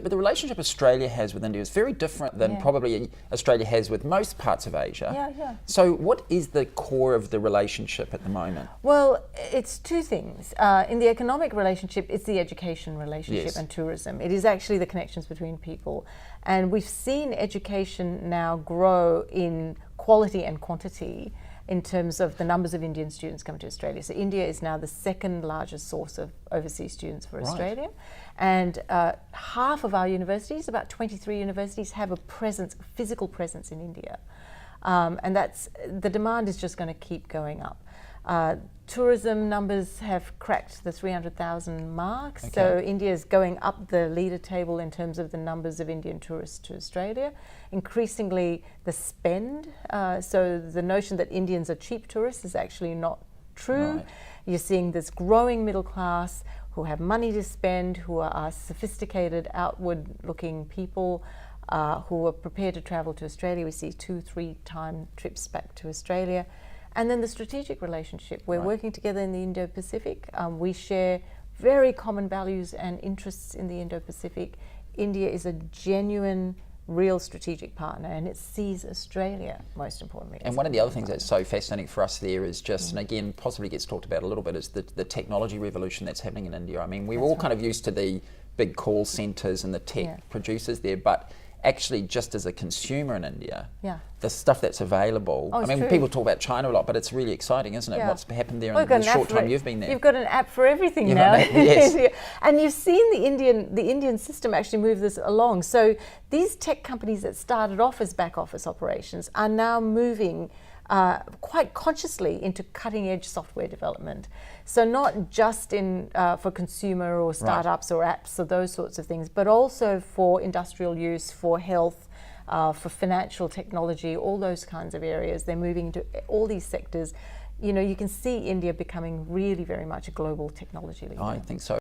But the relationship Australia has with India is very different than probably Australia has with most parts of Asia. So what is the core of the relationship at the moment? Well, it's two things. In the economic relationship, it's the education relationship and tourism. It is actually the connections between people. And we've seen education now grow in quality and quantity in terms of the numbers of Indian students coming to Australia. So India is now the second largest source of overseas students for Australia. And half of our universities, about 23 universities, have a presence, a physical presence in India. And the demand is just going to keep going up. Tourism numbers have cracked the 300,000 mark, so India is going up the leader table in terms of the numbers of Indian tourists to Australia. Increasingly, the spend, so the notion that Indians are cheap tourists is actually not true. You're seeing this growing middle class who have money to spend, who are sophisticated, outward-looking people, who are prepared to travel to Australia. We see 2-3 time trips back to Australia. And then the strategic relationship. We're working together in the Indo-Pacific. We share very common values and interests in the Indo-Pacific. India is a genuine, real strategic partner, and it sees Australia, most importantly. And one of the other things that's so fascinating for us there is just, and again, possibly gets talked about a little bit, is the technology revolution that's happening in India. I mean, we're all kind of used to the big call centres and the tech producers there, but actually just as a consumer in India, the stuff that's available, I mean, people talk about China a lot, but it's really exciting, isn't it? What's happened there in the short time you've been there. You've got an app for everything now. And you've seen the Indian system actually move this along. So these tech companies that started off as back office operations are now moving quite consciously into cutting edge software development. So not just for consumer or startups or apps or those sorts of things, but also for industrial use, for health, for financial technology, all those kinds of areas. They're moving into all these sectors. You know, you can see India becoming really very much a global technology leader. I think so.